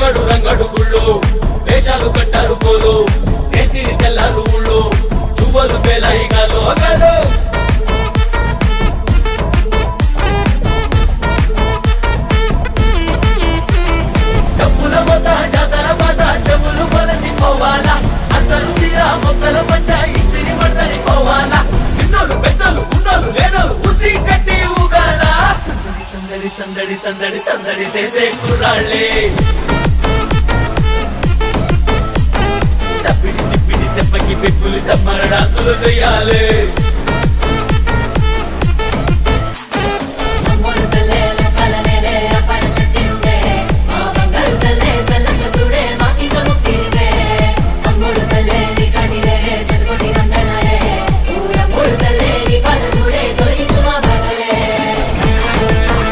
రంగడు రంగడు గుళ్ళు వేషాలు కట్టారు కోలు నేతిరి తెల్లారు ఊళ్ళు చువ్వలు పేలాయి గాలు గాలు డబ్బుల మొత జాతర పాట చెవులు కొలది పోవాలా అందరూ చీర మొక్కల పంచ ఇస్తిరి మడతని పోవాలా సిన్నోలు పెద్దలు ఉన్నోలు లేనోలు ఉచి కట్టి ఊగాల సందడి సందడి సందడి సందడి చేసే కుర్రాళ్ళే తప్పిడి తిప్పిడి దెబ్బకి పెక్కులు దమ్మర డాన్సులు చెయ్యాలి